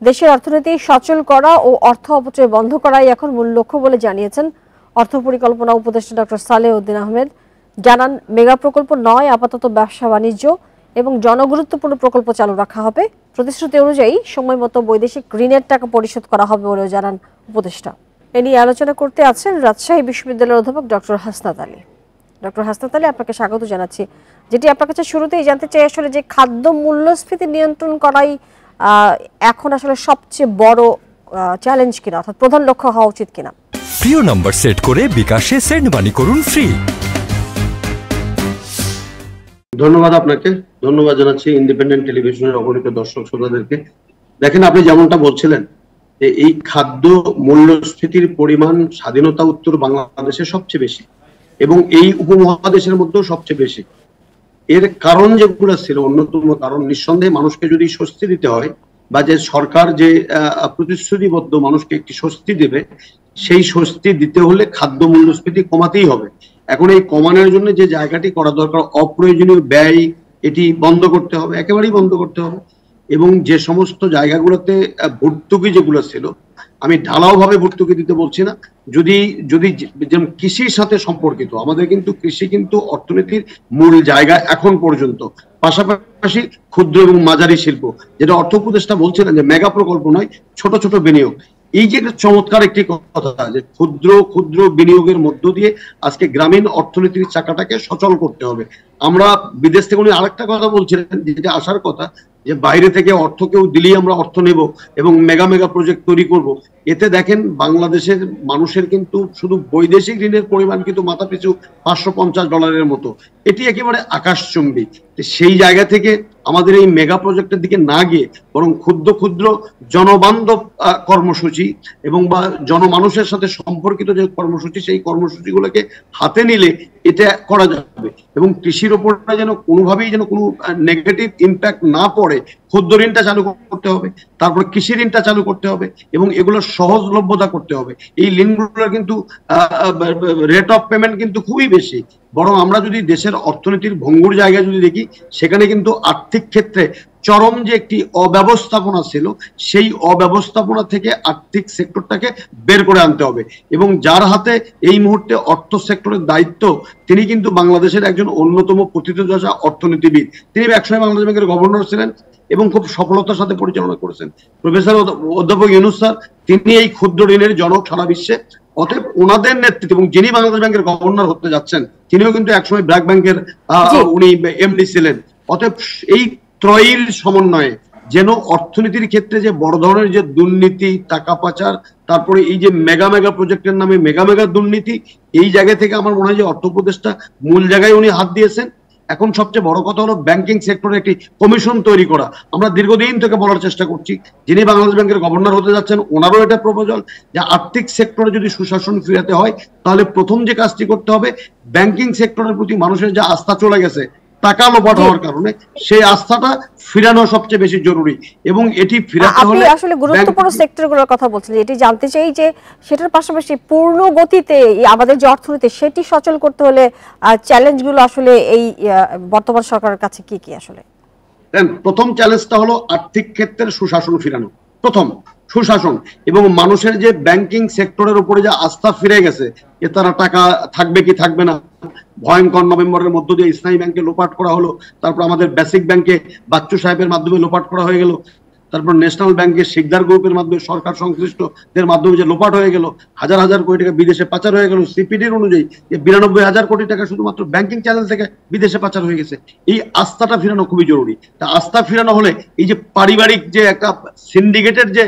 দেশের অর্থনীতি সচল করা ও অর্থ অপচয় বন্ধ করাই এখন মূল লক্ষ্য বলে জানিয়েছেন অর্থ পরিকল্পনা উপদেষ্টা ডক্টর সালেহ উদ্দিন আহমেদ। জানান, মেগা প্রকল্প নয়, আপাতত ব্যবসা বাণিজ্য এবং জনগুরুত্বপূর্ণ প্রকল্প চালু রাখা হবে। প্রতিশ্রুতি অনুযায়ী সময় মতো বৈদেশিক ঋণের টাকা পরিশোধ করা হবে বলেও জানান উপদেষ্টা। এ নিয়ে আলোচনা করতে আছেন রাজশাহী বিশ্ববিদ্যালয়ের অধ্যাপক ডক্টর হাসনাত আলী। ডক্টর হাসনাত আলী, আপনাকে স্বাগত জানাচ্ছি। যেটি আপনার কাছে শুরুতেই জানতে চাই, আসলে যে খাদ্য মূল্যস্ফীতি নিয়ন্ত্রণ করাই এখন আসলে সবচেয়ে বড় চ্যালেঞ্জ কিনা, অর্থাৎ প্রধান লক্ষ্য হওয়া উচিত কিনা? প্রিয় নাম্বার সেট করে বিকাশে সেন্ড মানি করুন ফ্রি। ধন্যবাদ আপনাকে, ধন্যবাদ জানাচ্ছি ইন্ডিপেন্ডেন্ট টেলিভিশনের অগণিত দর্শক শ্রোতাদেরকে। দেখেন, আপনি যেমনটা বলছিলেন যে এই খাদ্য মূল্যস্ফীতির পরিমাণ স্বাধীনতা উত্তর বাংলাদেশে সবচেয়ে বেশি এবং এই উপমহাদেশের মধ্যেও সবচেয়ে বেশি। এর কারণ যেগুলো ছিল, অন্যতম কারণ নিঃসন্দেহে মানুষকে যদি স্বস্তি দিতে হয় বা যে সরকার যে প্রতিশ্রুতিবদ্ধ মানুষকে একটি স্বস্তি দেবে, সেই স্বস্তি দিতে হলে খাদ্য মূল্যস্ফীতি কমাতেই হবে। এখন এই কমানোর জন্য যে জায়গাটি করা দরকার, অপ্রয়োজনীয় ব্যয় এটি বন্ধ করতে হবে, একেবারেই বন্ধ করতে হবে। এবং যে সমস্ত জায়গাগুলোতে ভর্তুকি যেগুলো ছিল, আমি ঢালাও ভাবে ভর্তুকি দিতে বলছি না, যদি যদি যেমন কৃষির সাথে সম্পর্কিত, আমাদের কিন্তু কৃষি কিন্তু অর্থনীতির মূল জায়গা এখন পর্যন্ত। পাশাপাশি ক্ষুদ্র এবং মাঝারি শিল্প, যেটা অর্থ উপদেষ্টা বলছিলেন যে মেগা প্রকল্প নয়, ছোট ছোট বিনিয়োগ। এই যে চমৎকার একটি কথা যে ক্ষুদ্র ক্ষুদ্র বিনিয়োগের মধ্য দিয়ে আজকে গ্রামীণ অর্থনীতির চাকাটাকে সচল করতে হবে। আমরা বিদেশ থেকে উনি আরেকটা কথা বলছিলেন, যেটা আসার কথা, যে বাইরে থেকে অর্থ কেউ দিলেই আমরা অর্থ নেব এবং মেগা মেগা প্রজেক্ট তৈরি করব। এতে দেখেন বাংলাদেশের মানুষের কিন্তু শুধু বৈদেশিক ঋণের পরিমাণ কিন্তু মাথা পিছু $550 মতো, এটি একেবারে আকাশচুম্বী। সেই জায়গা থেকে আমাদের এই মেগা প্রজেক্টের দিকে না গিয়ে বরং ক্ষুদ্র ক্ষুদ্র জনবান্ধব কর্মসূচি এবং বা জনমানুষের সাথে সম্পর্কিত যে কর্মসূচি, সেই কর্মসূচিগুলোকে হাতে নিলে এটা করা যাবে। এবং কৃষির ওপর যেন কোনোভাবেই যেন কোনো নেগেটিভ ইম্প্যাক্ট না পড়ে, ক্ষুদ্র ঋণটা চালু করতে হবে, তারপর কৃষি ঋণটা চালু করতে হবে এবং এগুলোর সহজলভ্যতা করতে হবে। এই ঋণগুলোর কিন্তু রেট অফ পেমেন্ট কিন্তু খুবই বেশি। বরং আমরা যদি দেশের অর্থনীতির ভঙ্গুর জায়গায় যদি দেখি, সেখানে কিন্তু আর্থিক ক্ষেত্রে চরম যে একটি অব্যবস্থাপনা ছিল, সেই অব্যবস্থাপনা থেকে আর্থিক সেক্টরটাকে বের করে আনতে হবে। এবং যার হাতে এই মুহূর্তে অর্থ সেক্টরের দায়িত্ব, তিনি কিন্তু বাংলাদেশের একজন অন্যতম প্রথিতযশা অর্থনীতিবিদ। তিনি একসময় বাংলাদেশ ব্যাংকের গভর্নর ছিলেন এবং খুব সফলতার সাথে পরিচালনা করেছেন। প্রফেসর অধ্যাপক ইউনূস স্যার, তিনি এই ক্ষুদ্র ঋণের জনক সারা বিশ্বে। অতএব ওনাদের নেতৃত্বে, এবং যিনি বাংলাদেশ ব্যাংকের গভর্নর হতে যাচ্ছেন, তিনিও কিন্তু একসময় ব্র্যাক ব্যাংকের উনি এমডি ছিলেন। অতএব এই ত্রয়ীর সমন্বয়ে যেন অর্থনীতির ক্ষেত্রে যে বড় ধরনের যে দুর্নীতি, টাকা পাচার, তারপরে এই যে মেগা মেগা প্রজেক্টের নামে মেগা মেগা দুর্নীতি, এই জায়গা থেকে আমার মনে হয় যে অর্থ উপদেষ্টা মূল জায়গায় উনি হাত দিয়েছেন। এখন সবচেয়ে বড় কথা হলো ব্যাংকিং সেক্টরে একটি কমিশন তৈরি করা। আমরা দীর্ঘদিন থেকে বলার চেষ্টা করছি, যিনি বাংলাদেশ ব্যাংকের গভর্নর হতে যাচ্ছেন, ওনারও এটা প্রপোজাল যে আর্থিক সেক্টরে যদি সুশাসন ফিরাতে হয়, তাহলে প্রথম যে কাজটি করতে হবে, ব্যাংকিং সেক্টরের প্রতি মানুষের যে আস্থা চলে গেছে টাকা লোপাট হওয়ার কারণে, সেই আস্থাটা ফিরানো সবচেয়ে বেশি জরুরি। এবং এটি ফিরাতে হলে আপনি আসলে গুরুত্বপূর্ণ সেক্টরগুলোর কথা বলছেন, এটি জানতে চাই যে সেটার পাশাপাশি পূর্ণ গতিতে আমাদের যে অর্থনীতি, সেটি সচল করতে হলে চ্যালেঞ্জগুলো আসলে এই বর্তমান সরকারের কাছে কি কি? আসলে প্রথম চ্যালেঞ্জটা হলো আর্থিক ক্ষেত্রের সুশাসন ফিরানো। প্রথম সুশাসন এবং মানুষের যে ব্যাংকিং সেক্টরের উপরে যে আস্থা ফিরে গেছে, যে তারা টাকা থাকবে কি থাকবে না। ভয়ঙ্কর নভেম্বরের মধ্য দিয়ে ইসলামী ব্যাংকে লোপাট করা হলো, তারপর আমাদের বেসিক ব্যাংকে বাচ্চু সাহেবের মাধ্যমে লোপাট করা হয়ে গেল, তারপর ন্যাশনাল ব্যাংকের শিকদার গ্রুপের মাধ্যমে সরকার সংশ্লিষ্টদের মাধ্যমে যে লোপাট হয়ে গেল, হাজার হাজার কোটি টাকা বিদেশে পাচার হয়ে গেল। সিপিডির অনুযায়ী 92,000 কোটি টাকা শুধুমাত্র ব্যাংকিং চ্যানেল থেকে বিদেশে পাচার হয়ে গেছে। এই আস্থাটা ফিরানো খুবই জরুরি। তা আস্থা ফিরানো হলে এই যে পারিবারিক যে একটা সিন্ডিকেটের যে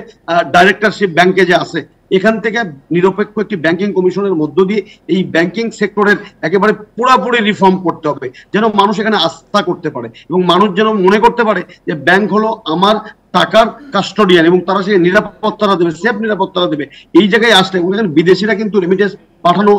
ডাইরেক্টরশিপ ব্যাংকে যে আছে, এখান থেকে নিরপেক্ষ একটি ব্যাংকিং কমিশনের মধ্য দিয়ে এই ব্যাংকিং সেক্টরের একেবারে পুরোপুরি রিফর্ম করতে হবে, যেন মানুষ এখানে আস্থা করতে পারে এবং মানুষ যেন মনে করতে পারে যে ব্যাংক হলো আমার টাকার কাস্টোডিয়ান এবং তারা সেই নিরাপত্তাটা দেবে, সেফ নিরাপত্তাটা দেবে। এই জায়গায় আসলে বিদেশিরা কিন্তু রেমিটেন্স পাঠানো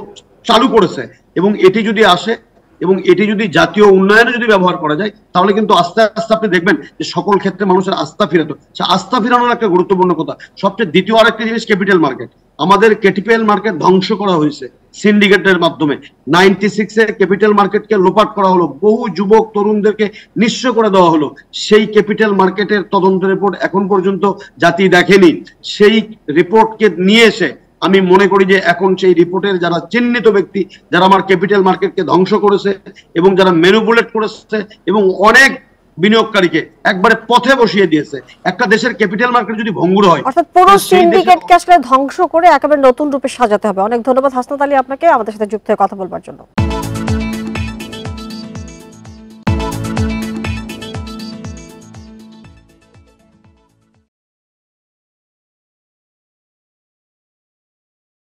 চালু করেছে এবং এটি যদি আসে এবং এটি যদি জাতীয় উন্নয়নে যদি ব্যবহার করা যায়, তাহলে কিন্তু আস্তে আস্তে আপনি দেখবেন যে সকল ক্ষেত্রে মানুষের আস্থা ফিরাতো। আস্থা ফিরানোর একটা গুরুত্বপূর্ণ কথা। সবচেয়ে দ্বিতীয় আরেকটা জিনিস, ক্যাপিটাল মার্কেট। আমাদের ক্যাপিটাল মার্কেট ধ্বংস করা হয়েছে সিন্ডিকেটের মাধ্যমে। 96-এ ক্যাপিটাল মার্কেটকে লোপাট করা হলো, বহু যুবক তরুণদেরকে নিঃস্ব করে দেওয়া হলো। সেই ক্যাপিটাল মার্কেটের তদন্ত রিপোর্ট এখন পর্যন্ত জাতি দেখেনি। সেই রিপোর্টকে নিয়ে এসে আমি মনে করি যে এখন সেই রিপোর্টের যারা চিহ্নিত ব্যক্তি, যারা আমার ক্যাপিটাল মার্কেটকে ধ্বংস করেছে এবং যারা ম্যানিপুলেট করেছে এবং অনেক বিনিয়োগকারীকে একবারে পথে বসিয়ে দিয়েছে, একটা দেশের ক্যাপিটাল মার্কেট যদি ভঙ্গুর হয়, অর্থাৎ পুরো সিন্ডিকেটকে আসলে ধ্বংস করে একেবারে নতুন রূপে সাজাতে হবে। অনেক ধন্যবাদ হাসনাত আলী আপনাকে আমাদের সাথে যুক্ত হয়ে কথা বলবার জন্য।